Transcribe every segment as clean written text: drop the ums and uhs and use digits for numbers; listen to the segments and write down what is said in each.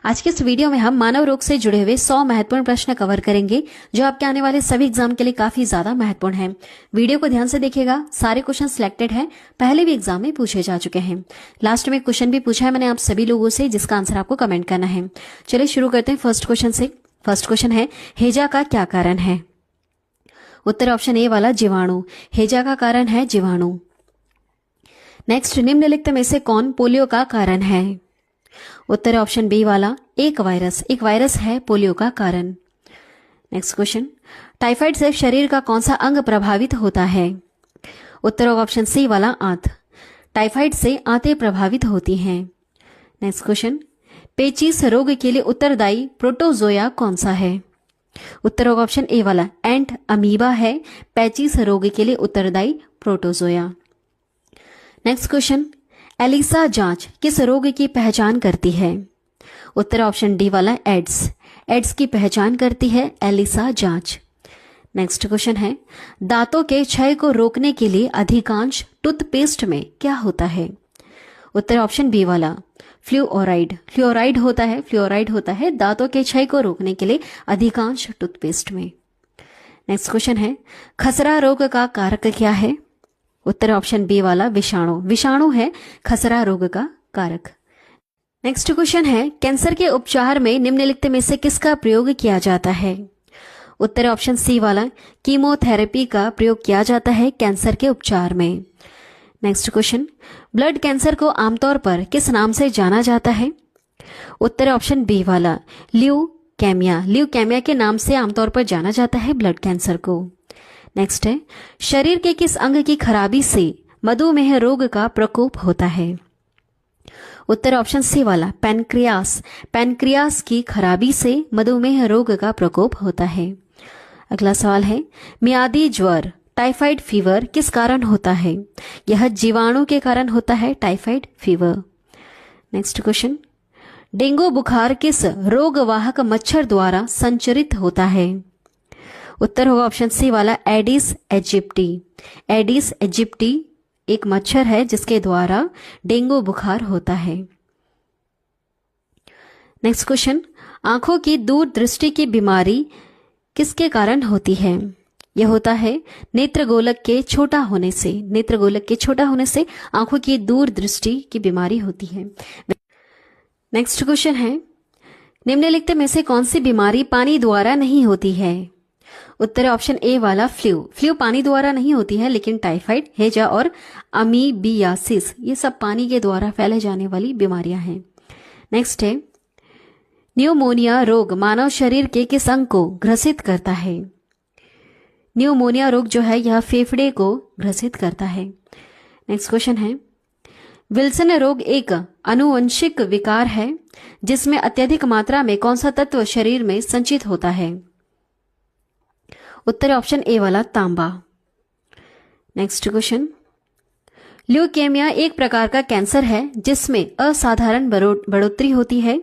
आज के इस वीडियो में हम मानव रोग से जुड़े हुए 100 महत्वपूर्ण प्रश्न कवर करेंगे जो आपके आने वाले सभी एग्जाम के लिए काफी ज्यादा महत्वपूर्ण हैं। वीडियो को ध्यान से देखिएगा, सारे क्वेश्चन सिलेक्टेड हैं, पहले भी एग्जाम में पूछे जा चुके हैं। लास्ट में क्वेश्चन भी पूछा है मैंने आप सभी लोगों से, जिसका आंसर आपको कमेंट करना है। चलिए शुरू करते हैं फर्स्ट क्वेश्चन से। फर्स्ट क्वेश्चन है, हैजा का क्या कारण है? उत्तर ऑप्शन ए वाला जीवाणु। हैजा का कारण है जीवाणु। नेक्स्ट, निम्नलिखित में से कौन पोलियो का कारण है? उत्तर ऑप्शन बी वाला एक वायरस। एक वायरस है पोलियो का कारण। नेक्स्ट क्वेश्चन, टाइफाइड से शरीर का कौन सा अंग प्रभावित होता है? उत्तर ऑप्शन सी वाला आंत। टाइफाइड से आंतें प्रभावित होती हैं। नेक्स्ट क्वेश्चन, पेचिश रोग के लिए उत्तरदायी प्रोटोजोया कौन सा है? उत्तर ऑप्शन ए वाला एंट अमीबा है पेचिश रोग के लिए उत्तरदायी प्रोटोजोया। नेक्स्ट क्वेश्चन, एलिसा जांच किस रोग की पहचान करती है? उत्तर ऑप्शन डी वाला एड्स। एड्स की पहचान करती है एलिसा जांच। नेक्स्ट क्वेश्चन है, दांतों के क्षय को रोकने के लिए अधिकांश टूथपेस्ट में क्या होता है? उत्तर ऑप्शन बी वाला फ्लूओराइड। फ्लूओराइड होता है दांतों के क्षय को रोकने के लिए अधिकांश टूथपेस्ट में। नेक्स्ट क्वेश्चन है, खसरा रोग का कारक क्या है? उत्तर ऑप्शन बी वाला विषाणु। विषाणु है खसरा रोग का कारक। नेक्स्ट क्वेश्चन है, कैंसर के उपचार में निम्नलिखित में से किसका प्रयोग किया जाता है? उत्तर ऑप्शन सी वाला कीमोथेरेपी का प्रयोग किया जाता है कैंसर के उपचार में। नेक्स्ट क्वेश्चन, ब्लड कैंसर को आमतौर पर किस नाम से जाना जाता है? उत्तर ऑप्शन बी वाला ल्यूकेमिया। ल्यूकेमिया के नाम से आमतौर पर जाना जाता है ब्लड कैंसर को। नेक्स्ट है, शरीर के किस अंग की खराबी से मधुमेह रोग का प्रकोप होता है? उत्तर ऑप्शन सी वाला पैनक्रियास। पैनक्रियास की खराबी से मधुमेह रोग का प्रकोप होता है। अगला सवाल है, मियादी ज्वर टाइफाइड फीवर किस कारण होता है? यह जीवाणु के कारण होता है typhoid fever. Next question, dengue बुखार किस रोगवाहक मच्छर द्वारा संचरित होता है? उत्तर होगा ऑप्शन सी वाला एडिस एजिप्टी। एडिस एजिप्टी एक मच्छर है जिसके द्वारा डेंगू बुखार होता है। नेक्स्ट क्वेश्चन, आंखों की दूरदृष्टि की बीमारी किसके कारण होती है? यह होता है नेत्रगोलक के छोटा होने से। नेत्रगोलक के छोटा होने से आंखों की दूरदृष्टि की बीमारी होती है। नेक्स्ट क्वेश्चन है, निम्नलिखित में से कौन सी बीमारी पानी द्वारा नहीं होती है? उत्तर ऑप्शन ए वाला फ्लू। फ्लू पानी द्वारा नहीं होती है, लेकिन टाइफाइड, हैजा और अमीबियासिस ये सब पानी के द्वारा फैले जाने वाली बीमारियां हैं। नेक्स्ट है, न्यूमोनिया रोग मानव शरीर के किस अंग को ग्रसित करता है? न्यूमोनिया रोग जो है यह फेफड़े को ग्रसित करता है। नेक्स्ट क्वेश्चन है, विल्सन रोग एक आनुवंशिक विकार है जिसमें अत्यधिक मात्रा में कौन सा तत्व शरीर में संचित होता है? उत्तर ऑप्शन ए वाला तांबा। नेक्स्ट क्वेश्चन, ल्यूकेमिया एक प्रकार का कैंसर है जिसमें असाधारण बढ़ोतरी होती है।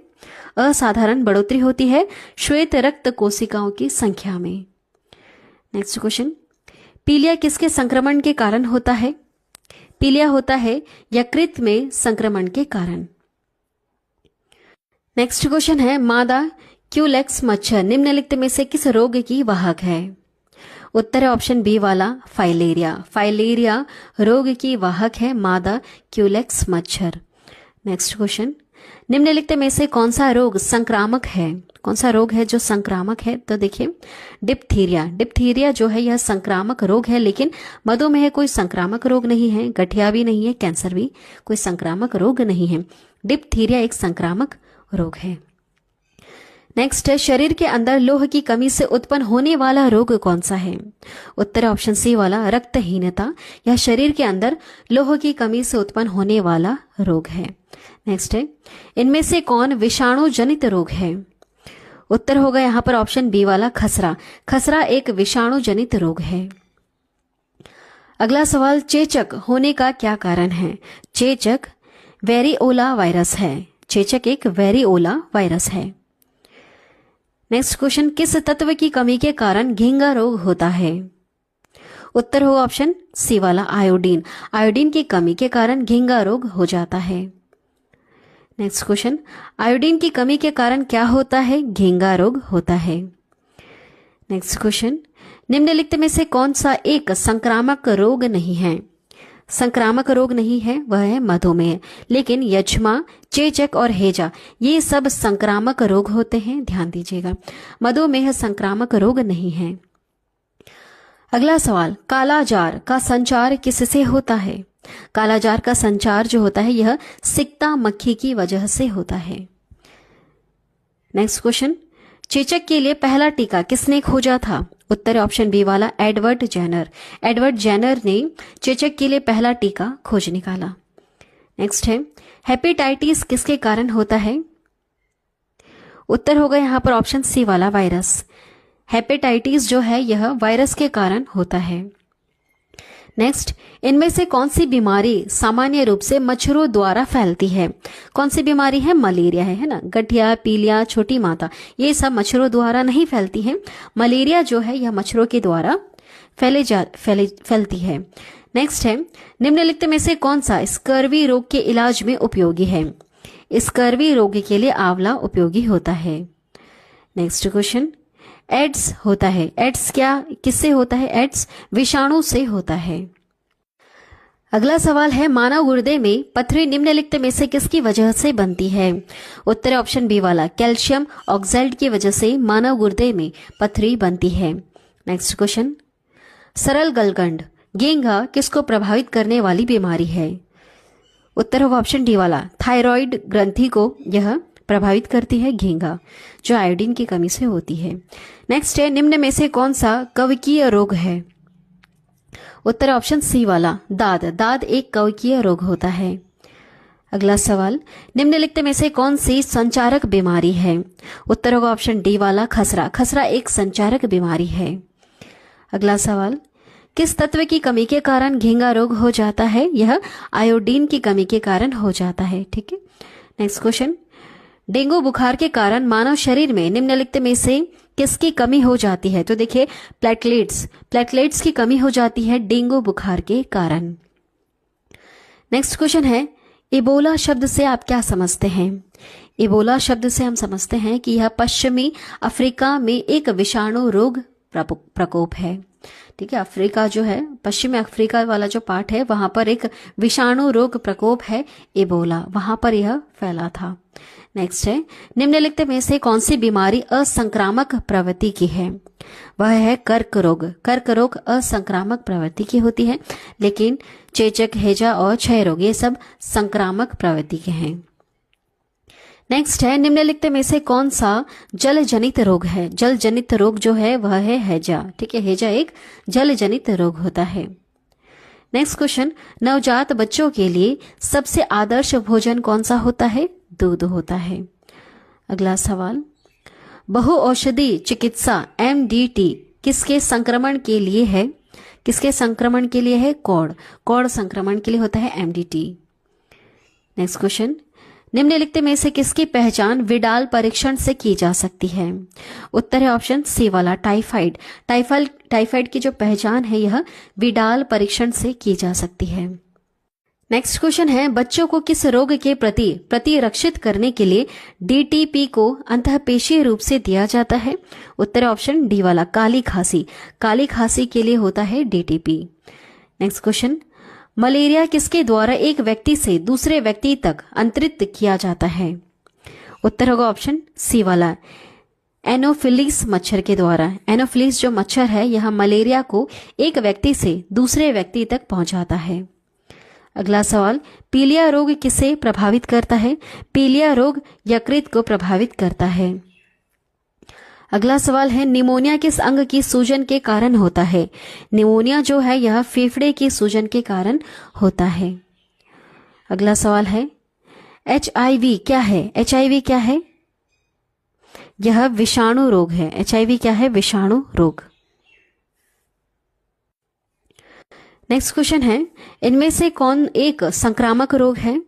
असाधारण बढ़ोतरी होती है श्वेत रक्त कोशिकाओं की संख्या में। नेक्स्ट क्वेश्चन, पीलिया किसके संक्रमण के कारण होता है? पीलिया होता है यकृत में संक्रमण के कारण। नेक्स्ट क्वेश्चन है, मादा क्यूलेक्स मच्छर निम्नलिखित में से किस रोग की वाहक है? उत्तर ऑप्शन बी वाला फाइलेरिया। फाइलेरिया रोग की वाहक है मादा क्यूलेक्स मच्छर। नेक्स्ट क्वेश्चन, निम्नलिखित में से कौन सा रोग संक्रामक है? कौन सा रोग है जो संक्रामक है? तो देखिए, डिप्थीरिया। डिप्थीरिया जो है यह संक्रामक रोग है, लेकिन मधुमेह कोई संक्रामक रोग नहीं है, गठिया भी नहीं है, कैंसर भी कोई संक्रामक रोग नहीं है। डिप्थीरिया एक संक्रामक रोग है। नेक्स्ट है, शरीर के अंदर लोह की कमी से उत्पन्न होने वाला रोग कौन सा है? उत्तर ऑप्शन सी वाला रक्तहीनता। यह शरीर के अंदर लोह की कमी से उत्पन्न होने वाला रोग है। नेक्स्ट है, इनमें से कौन विषाणु जनित रोग है? उत्तर होगा यहां पर ऑप्शन बी वाला खसरा। खसरा एक विषाणु जनित रोग है। अगला सवाल, चेचक होने का क्या कारण है? चेचक वेरिओला वायरस है। चेचक एक वेरिओला वायरस है। नेक्स्ट क्वेश्चन, किस तत्व की कमी के कारण घिंगा रोग होता है? उत्तर होगा ऑप्शन सी वाला आयोडीन। आयोडीन की कमी के कारण घिंगा रोग हो जाता है। नेक्स्ट क्वेश्चन, आयोडीन की कमी के कारण क्या होता है? घेंगा रोग होता है। नेक्स्ट क्वेश्चन, निम्नलिखित में से कौन सा एक संक्रामक रोग नहीं है? संक्रामक रोग नहीं है, वह है मधुमेह। लेकिन यक्ष्मा, चेचक और हैजा ये सब संक्रामक रोग होते हैं, ध्यान दीजिएगा। मधुमेह संक्रामक रोग नहीं है। अगला सवाल, कालाजार का संचार किससे होता है? कालाजार का संचार जो होता है यह सिकता मक्खी की वजह से होता है। नेक्स्ट क्वेश्चन, चेचक के लिए पहला टीका किसने खोजा था? उत्तर ऑप्शन बी वाला एडवर्ड जेनर। एडवर्ड जेनर ने चेचक के लिए पहला टीका खोज निकाला। नेक्स्ट है, हेपेटाइटिस किसके कारण होता है? उत्तर होगा यहां पर ऑप्शन सी वाला वायरस। हेपेटाइटिस जो है यह वायरस के कारण होता है। नेक्स्ट, इनमें से कौन सी बीमारी सामान्य रूप से मच्छरों द्वारा फैलती है? कौन सी बीमारी है? मलेरिया है ना। गठिया, पीलिया, छोटी माता ये सब मच्छरों द्वारा नहीं फैलती है। मलेरिया जो है यह मच्छरों के द्वारा फैलती है। नेक्स्ट है, निम्नलिखित में से कौन सा स्कर्वी रोग के इलाज में उपयोगी है? स्कर्वी रोग के लिए आंवला उपयोगी होता है। नेक्स्ट क्वेश्चन, एड्स होता है। एड्स किससे होता है? एड्स विषाणु से होता है। अगला सवाल है, मानव गुर्दे में पथरी निम्नलिखित में से किसकी वजह से बनती है? उत्तर ऑप्शन बी वाला कैल्शियम ऑक्साइड की वजह से मानव गुर्दे में पथरी बनती है। नेक्स्ट क्वेश्चन, सरल गलगंड घेंघा किसको प्रभावित करने वाली बीमारी है? उत्तर होगा ऑप्शन डी वाला थायराइड ग्रंथि को यह प्रभावित करती है घेंघा, जो आयोडीन की कमी से होती है। नेक्स्ट है, निम्न में से कौन सा कवकीय रोग है? उत्तर ऑप्शन सी वाला दाद। दाद एक कवकीय रोग होता है। अगला सवाल, निम्नलिखित में से कौन सी संचारक बीमारी है? उत्तर होगा ऑप्शन डी वाला खसरा। खसरा एक संचारक बीमारी है। अगला सवाल, किस तत्व की कमी के कारण घेंघा रोग हो जाता है? यह आयोडीन की कमी के कारण हो जाता है। ठीक है। नेक्स्ट क्वेश्चन, डेंगू बुखार के कारण मानव शरीर में निम्नलिखित में से किसकी कमी हो जाती है? तो देखिए प्लेटलेट्स की कमी हो जाती है डेंगू बुखार के कारण। नेक्स्ट क्वेश्चन है, इबोला शब्द से आप क्या समझते हैं? इबोला शब्द से हम समझते हैं कि यह पश्चिमी अफ्रीका में एक विषाणु रोग प्रकोप है। ठीक है, अफ्रीका जो है, पश्चिमी अफ्रीका वाला जो पार्ट है वहां पर एक विषाणु रोग प्रकोप है इबोला, वहां पर यह फैला था। नेक्स्ट है, निम्नलिखित में से कौन सी बीमारी असंक्रामक प्रवृत्ति की है? वह है कर्क रोग। कर्क रोग असंक्रामक प्रवृत्ति की होती है, लेकिन चेचक, हैजा और क्षय रोग ये सब संक्रामक प्रवृत्ति के हैं। नेक्स्ट है, निम्नलिखित में से कौन सा जल जनित रोग है? जल जनित रोग जो है वह है हैजा। ठीक है, हैजा एक जल जनित रोग होता है। नेक्स्ट क्वेश्चन, नवजात बच्चों के लिए सबसे आदर्श भोजन कौन सा होता है? दूध होता है। अगला सवाल, बहु औषधि चिकित्सा MDT किसके संक्रमण के लिए है? किसके संक्रमण के लिए है? कौड़ संक्रमण के लिए होता है MDT। नेक्स्ट क्वेश्चन, निम्नलिखित में से किसकी पहचान विडाल परीक्षण से की जा सकती है? उत्तर है ऑप्शन सी वाला टाइफाइड। टाइफाइड की जो पहचान है यह विडाल परीक्षण से की जा सकती है। नेक्स्ट क्वेश्चन है, बच्चों को किस रोग के प्रति प्रतिरक्षित करने के लिए DTP को अंतःपेशीय रूप से दिया जाता है? उत्तर ऑप्शन डी वाला काली खांसी। काली खांसी के लिए होता है DTP। नेक्स्ट क्वेश्चन, मलेरिया किसके द्वारा एक व्यक्ति से दूसरे व्यक्ति तक अंतरित किया जाता है? उत्तर होगा ऑप्शन सी वाला एनोफिलीस मच्छर के द्वारा। एनोफिलीस जो मच्छर है यह मलेरिया को एक व्यक्ति से दूसरे व्यक्ति तक पहुंचाता है। अगला सवाल, पीलिया रोग किसे प्रभावित करता है? पीलिया रोग यकृत को प्रभावित करता है। अगला सवाल है, निमोनिया किस अंग की सूजन के कारण होता है? निमोनिया जो है यह फेफड़े की सूजन के कारण होता है। अगला सवाल है, HIV क्या है? HIV क्या है? यह विषाणु रोग है। HIV क्या है? विषाणु रोग। नेक्स्ट क्वेश्चन है, इनमें से कौन एक संक्रामक रोग है?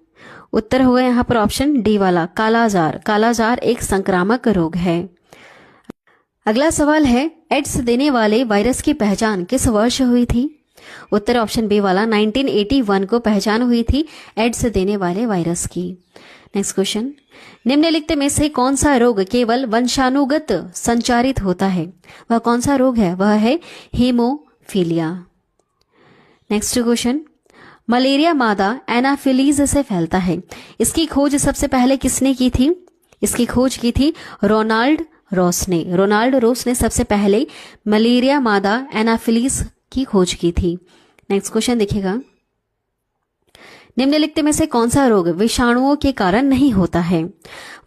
उत्तर होगा यहाँ पर ऑप्शन डी वाला कालाजार। कालाजार एक संक्रामक रोग है। अगला सवाल है, एड्स देने वाले वायरस की पहचान किस वर्ष हुई थी? उत्तर ऑप्शन बी वाला 1981 को पहचान हुई थी एड्स देने वाले वायरस की। नेक्स्ट क्वेश्चन, निम्नलिखित में से कौन सा रोग केवल वंशानुगत संचारित होता है? वह कौन सा रोग है? वह है हीमोफीलिया। नेक्स्ट क्वेश्चन, मलेरिया मादा एनाफिलीज से फैलता है। इसकी खोज सबसे पहले किसने की थी? इसकी खोज की थी रोनाल्ड रॉस ने। रोनाल्ड रॉस ने सबसे पहले मलेरिया मादा एनाफिलीज की खोज की थी। नेक्स्ट क्वेश्चन देखिएगा, निम्नलिखित में से कौन सा रोग विषाणुओं के कारण नहीं होता है?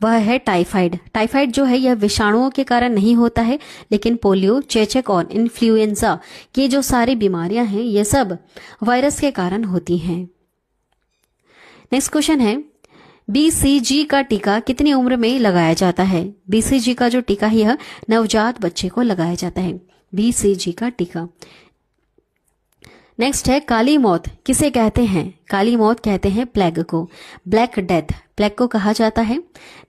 वह है टाइफाइड। टाइफाइड जो है यह विषाणुओं के कारण नहीं होता है, लेकिन पोलियो, चेचक और इन्फ्लुएंजा की जो सारी बीमारियां हैं ये सब वायरस के कारण होती हैं। नेक्स्ट क्वेश्चन है, BCG का टीका कितनी उम्र में लगाया जाता है? BCG का जो टीका है यह नवजात बच्चे को लगाया जाता है, BCG का टीका। नेक्स्ट है, काली मौत किसे कहते हैं? काली मौत कहते हैं प्लेग को। ब्लैक डेथ प्लेग को कहा जाता है।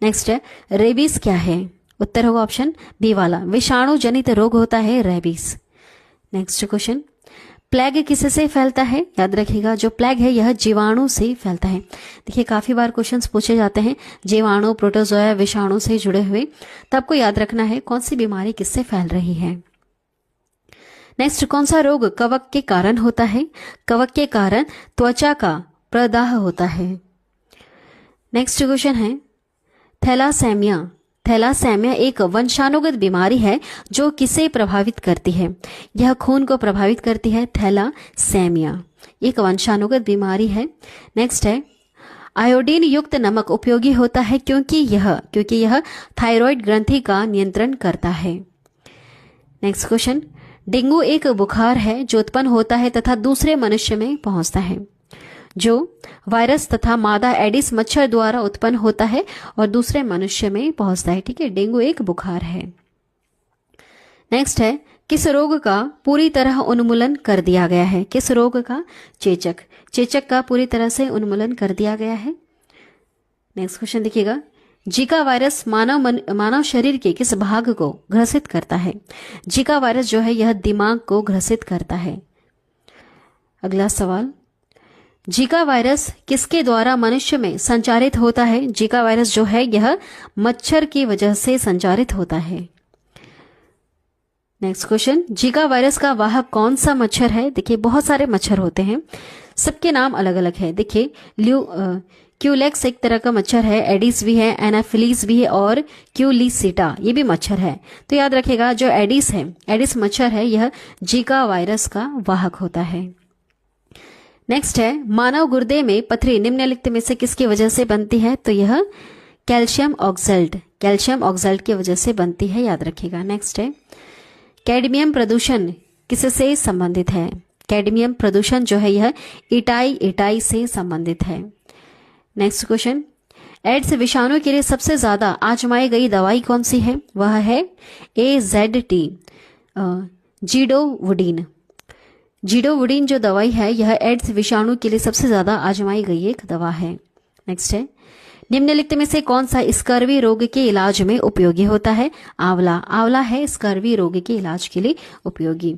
नेक्स्ट है, रेबीज क्या है? उत्तर होगा ऑप्शन बी वाला, विषाणु जनित रोग होता है रेबीज। नेक्स्ट क्वेश्चन, प्लेग किससे फैलता है? याद रखिएगा, जो प्लेग है यह जीवाणु से फैलता है। देखिए काफी बार क्वेश्चंस पूछे जाते हैं जीवाणु, प्रोटोजोआ, विषाणु से जुड़े हुए, तो आपको याद रखना है कौन सी बीमारी किससे फैल रही है। नेक्स्ट, कौन सा रोग कवक के कारण होता है? कवक के कारण त्वचा का प्रदाह होता है। नेक्स्ट क्वेश्चन है, थैलासेमिया। थैलासेमिया एक वंशानुगत बीमारी है जो किसे प्रभावित करती है? यह खून को प्रभावित करती है। थैलासेमिया एक वंशानुगत बीमारी है। नेक्स्ट है, आयोडीन युक्त नमक उपयोगी होता है क्योंकि यह थायराइड ग्रंथि का नियंत्रण करता है। नेक्स्ट क्वेश्चन, डेंगू एक बुखार है जो उत्पन्न होता है तथा दूसरे मनुष्य में पहुंचता है, जो वायरस तथा मादा एडिस मच्छर द्वारा उत्पन्न होता है और दूसरे मनुष्य में पहुंचता है। ठीक है, डेंगू एक बुखार है। नेक्स्ट है, किस रोग का पूरी तरह उन्मूलन कर दिया गया है? किस रोग का? चेचक। चेचक का पूरी तरह से उन्मूलन कर दिया गया है। नेक्स्ट क्वेश्चन देखिएगा, जीका वायरस मानव शरीर के किस भाग को ग्रसित करता है? जीका वायरस जो है यह दिमाग को ग्रसित करता है। अगला सवाल, जीका वायरस किसके द्वारा मनुष्य में संचारित होता है? जीका वायरस जो है यह मच्छर की वजह से संचारित होता है। नेक्स्ट क्वेश्चन, जीका वायरस का वाहक कौन सा मच्छर है? देखिए बहुत सारे मच्छर होते हैं, सबके नाम अलग अलग है। देखिए क्यूलेक्स एक तरह का मच्छर है, एडिस भी है, एनाफिलीज भी है और क्यूलिसिटा ये भी मच्छर है। तो याद रखिएगा जो एडिस है, एडिस मच्छर है, यह जीका वायरस का वाहक होता है। नेक्स्ट है, मानव गुर्दे में पथरी निम्नलिखित में से किसकी वजह से बनती है? तो यह कैल्शियम ऑक्सैल्ट की वजह से बनती है, याद रखिएगा। नेक्स्ट है, कैडमियम प्रदूषण किससे संबंधित है? कैडमियम प्रदूषण जो है यह इटाई से संबंधित है। नेक्स्ट क्वेश्चन, एड्स विषाणु के लिए सबसे ज्यादा आजमाई गई दवाई कौन सी है? वह है AZT जीडोवुडीन जो दवाई है यह एड्स विषाणु के लिए सबसे ज्यादा आजमाई गई एक दवा है। नेक्स्ट है, निम्नलिखित में से कौन सा स्कर्वी रोग के इलाज में उपयोगी होता है? आंवला है स्कर्वी रोग के इलाज के लिए उपयोगी।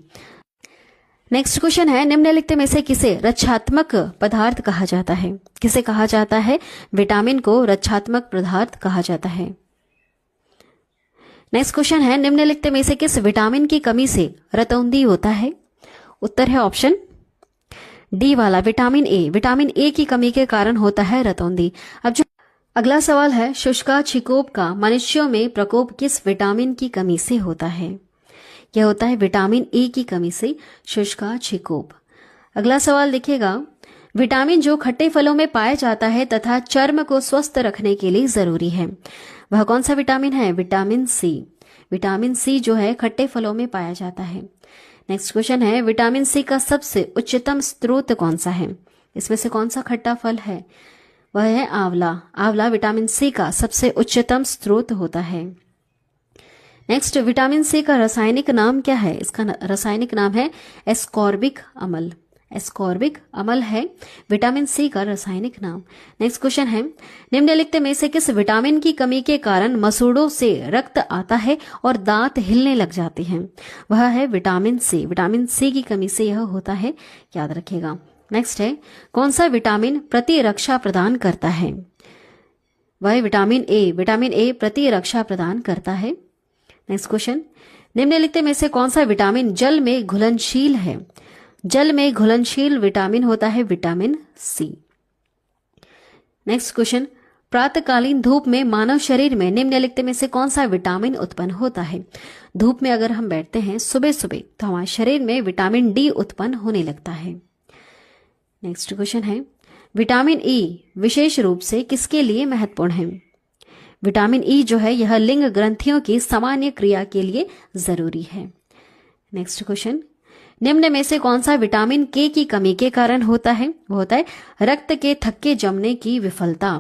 नेक्स्ट क्वेश्चन है, निम्नलिखित में से किसे रक्षात्मक पदार्थ कहा जाता है? किसे कहा जाता है? विटामिन को रक्षात्मक पदार्थ कहा जाता है। नेक्स्ट क्वेश्चन है, निम्नलिखित में से किस विटामिन की कमी से रतौंधी होता है? उत्तर है ऑप्शन डी वाला, विटामिन ए। विटामिन ए की कमी के कारण होता है रतौंधी। अब जो अगला सवाल है, शुष्का छिकोप का मनुष्यों में प्रकोप किस विटामिन की कमी से होता है? यह होता है विटामिन ए की कमी से शुष्का छिकोप। अगला सवाल देखिएगा, विटामिन जो खट्टे फलों में पाया जाता है तथा चर्म को स्वस्थ रखने के लिए जरूरी है, वह कौन सा विटामिन है? Vitamin C. विटामिन सी जो है खट्टे फलों में पाया जाता है। नेक्स्ट क्वेश्चन है, विटामिन सी का सबसे उच्चतम स्रोत कौन सा है? इसमें से कौन सा खट्टा फल है? वह है आंवला विटामिन सी का सबसे उच्चतम स्रोत होता है। नेक्स्ट, विटामिन सी का रासायनिक नाम क्या है? इसका रासायनिक नाम है एस्कॉर्बिक अम्ल है विटामिन सी का रासायनिक नाम। नेक्स्ट क्वेश्चन है, निम्नलिखित में से किस विटामिन की कमी के कारण मसूड़ों से रक्त आता है और दांत हिलने लग जाते हैं? वह है विटामिन सी। विटामिन सी की कमी से यह होता है, याद रखिएगा। नेक्स्ट है, कौन सा विटामिन प्रतिरक्षा प्रदान करता है? वह है विटामिन ए। विटामिन ए प्रतिरक्षा प्रदान करता है। नेक्स्ट क्वेश्चन, निम्नलिखित में से कौन सा विटामिन जल में घुलनशील है? जल में घुलनशील विटामिन होता है विटामिन सी। नेक्स्ट क्वेश्चन, प्रातःकालीन धूप में मानव शरीर में निम्नलिखित में से कौन सा विटामिन उत्पन्न होता है? धूप में अगर हम बैठते हैं सुबह सुबह तो हमारे शरीर में विटामिन डी उत्पन्न होने लगता है। नेक्स्ट क्वेश्चन है, विटामिन ई विशेष रूप से किसके लिए महत्वपूर्ण है? विटामिन ई जो है यह लिंग ग्रंथियों की सामान्य क्रिया के लिए जरूरी है। नेक्स्ट क्वेश्चन, निम्न में से कौन सा विटामिन के की कमी के कारण होता है? वो होता है रक्त के थक्के जमने की विफलता।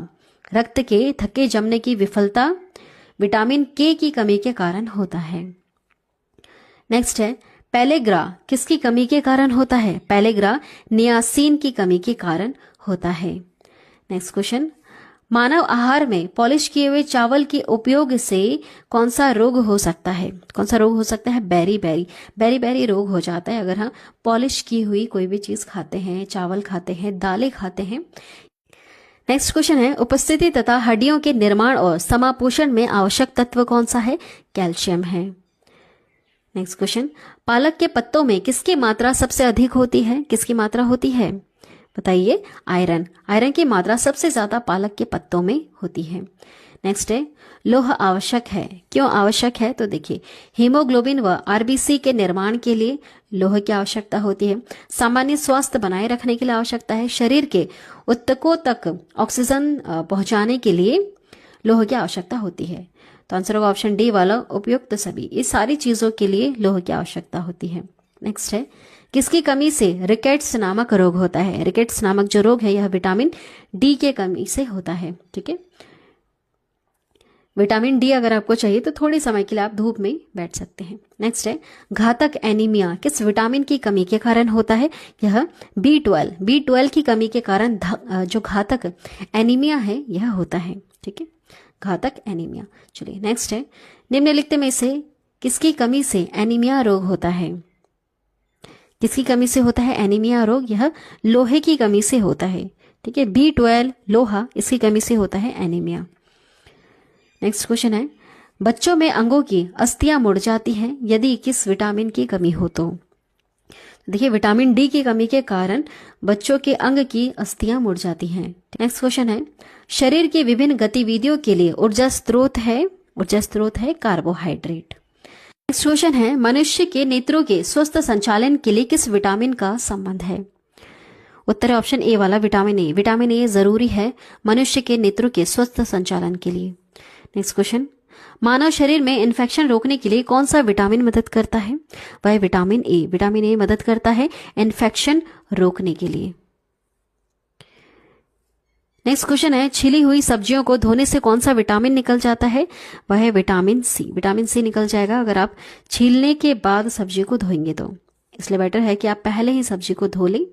रक्त के थक्के जमने की विफलता विटामिन के की कमी के कारण होता है। नेक्स्ट है, पेलेग्रा किसकी कमी के कारण होता है? पेलेग्रा नियासिन की कमी के कारण होता है। नेक्स्ट क्वेश्चन, मानव आहार में पॉलिश किए हुए चावल के उपयोग से कौन सा रोग हो सकता है? कौन सा रोग हो सकता है? बेरी रोग हो जाता है अगर हम पॉलिश की हुई कोई भी चीज खाते हैं, चावल खाते हैं, दालें खाते हैं। नेक्स्ट क्वेश्चन है, उपस्थिति तथा हड्डियों के निर्माण और समापोषण में आवश्यक तत्व कौन सा है? कैल्शियम है। नेक्स्ट क्वेश्चन, पालक के पत्तों में किसकी मात्रा सबसे अधिक होती है? किसकी मात्रा होती है? बताइए। आयरन। आयरन की मात्रा सबसे ज्यादा पालक के पत्तों में होती है। नेक्स्ट है, लोह आवश्यक है। क्यों आवश्यक है? तो देखिए, हीमोग्लोबिन व आरबीसी के निर्माण के लिए लोह की आवश्यकता होती है। सामान्य स्वास्थ्य बनाए रखने के लिए आवश्यकता है। शरीर के ऊतकों तक ऑक्सीजन पहुंचाने के लिए लोह की आवश्यकता होती है। तो आंसर होगा ऑप्शन डी वाला, उपयुक्त सभी। ये सारी चीजों के लिए लोह की आवश्यकता होती है। नेक्स्ट है, किसकी कमी से रिकेट्स नामक रोग होता है? रिकेट्स नामक जो रोग है यह विटामिन डी के कमी से होता है। ठीक है, विटामिन डी अगर आपको चाहिए तो थोड़े समय के लिए आप धूप में बैठ सकते हैं। नेक्स्ट है, घातक एनीमिया किस विटामिन की कमी के कारण होता है? यह B12 की कमी के कारण जो घातक एनीमिया है यह होता है। ठीक है, घातक एनीमिया। चलिए नेक्स्ट है, निम्नलिखित में से किसकी कमी से एनीमिया रोग होता है? किसकी कमी से होता है एनीमिया रोग? यह लोहे की कमी से होता है। ठीक है, B12 लोहा, इसकी कमी से होता है एनीमिया। नेक्स्ट क्वेश्चन है, बच्चों में अंगों की अस्थियां मुड़ जाती हैं यदि किस विटामिन की कमी हो? तो देखिए, विटामिन डी की कमी के कारण बच्चों के अंग की अस्थियां मुड़ जाती हैं। नेक्स्ट क्वेश्चन है, शरीर की विभिन्न गतिविधियों के लिए ऊर्जा स्रोत है कार्बोहाइड्रेट। नेक्स्ट क्वेश्चन है, मनुष्य के नेत्रों के स्वस्थ संचालन के लिए किस विटामिन का संबंध है? उत्तर है ऑप्शन ए वाला, विटामिन ए। विटामिन ए जरूरी है मनुष्य के नेत्रों के स्वस्थ संचालन के लिए। नेक्स्ट क्वेश्चन, मानव शरीर में इन्फेक्शन रोकने के लिए कौन सा विटामिन मदद करता है? वह विटामिन ए। विटामिन ए मदद करता है इन्फेक्शन रोकने के लिए। नेक्स्ट क्वेश्चन है, छिली हुई सब्जियों को धोने से कौन सा विटामिन निकल जाता है? वह है विटामिन सी। विटामिन सी निकल जाएगा अगर आप छीलने के बाद सब्जी को धोएंगे तो, इसलिए बेटर है कि आप पहले ही सब्जी को धो लें।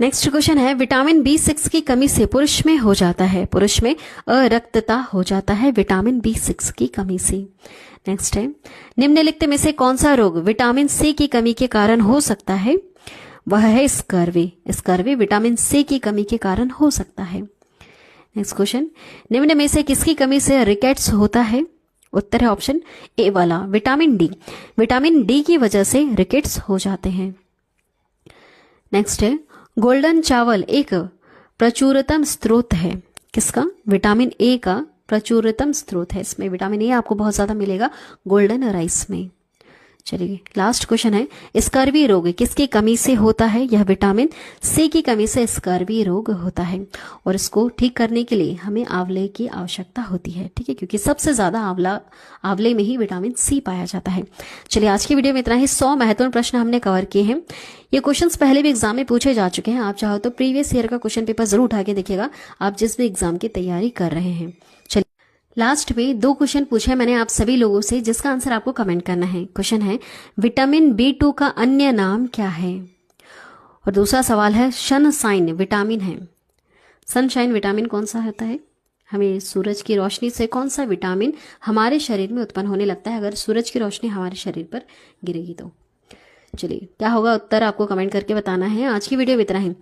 नेक्स्ट क्वेश्चन है, विटामिन B6 की कमी से पुरुष में हो जाता है, पुरुष में अरक्तता हो जाता है विटामिन B6 की कमी से। नेक्स्ट है, निम्नलिखित में से कौन सा रोग विटामिन सी की कमी के कारण हो सकता है? वह है स्कर्वी। स्कर्वी विटामिन सी की कमी के कारण हो सकता है। नेक्स्ट क्वेश्चन, निम्न में से किसकी कमी से रिकेट्स होता है? उत्तर है ऑप्शन ए वाला, विटामिन डी। विटामिन डी की वजह से रिकेट्स हो जाते हैं। नेक्स्ट है, गोल्डन चावल एक प्रचुरतम स्रोत है किसका? विटामिन ए का प्रचुरतम स्रोत है। इसमें विटामिन ए आपको बहुत ज्यादा मिलेगा गोल्डन राइस में। चलिए लास्ट क्वेश्चन है, स्कर्वी रोग किसकी कमी से होता है? यह विटामिन सी की कमी से स्कर्वी रोग होता है और इसको ठीक करने के लिए हमें आंवले की आवश्यकता होती है। ठीक है, क्योंकि सबसे ज्यादा आंवले में ही विटामिन सी पाया जाता है। चलिए आज की वीडियो में इतना ही। 100 महत्वपूर्ण प्रश्न हमने कवर किए हैं। ये क्वेश्चंस पहले भी एग्जाम में पूछे जा चुके हैं। आप चाहो तो प्रीवियस ईयर का क्वेश्चन पेपर जरूर उठा के देखिएगा, आप जिस भी एग्जाम की तैयारी कर रहे हैं। चलिए लास्ट में 2 क्वेश्चन पूछे मैंने आप सभी लोगों से, जिसका आंसर आपको कमेंट करना है। क्वेश्चन है, विटामिन B2 का अन्य नाम क्या है? और दूसरा सवाल है, सनशाइन विटामिन है। सनशाइन विटामिन कौन सा होता है? हमें सूरज की रोशनी से कौन सा विटामिन हमारे शरीर में उत्पन्न होने लगता है अगर सूरज की रोशनी हमारे शरीर पर गिरेगी तो? चलिए क्या होगा उत्तर आपको कमेंट करके बताना है। आज की वीडियो में इतना ही।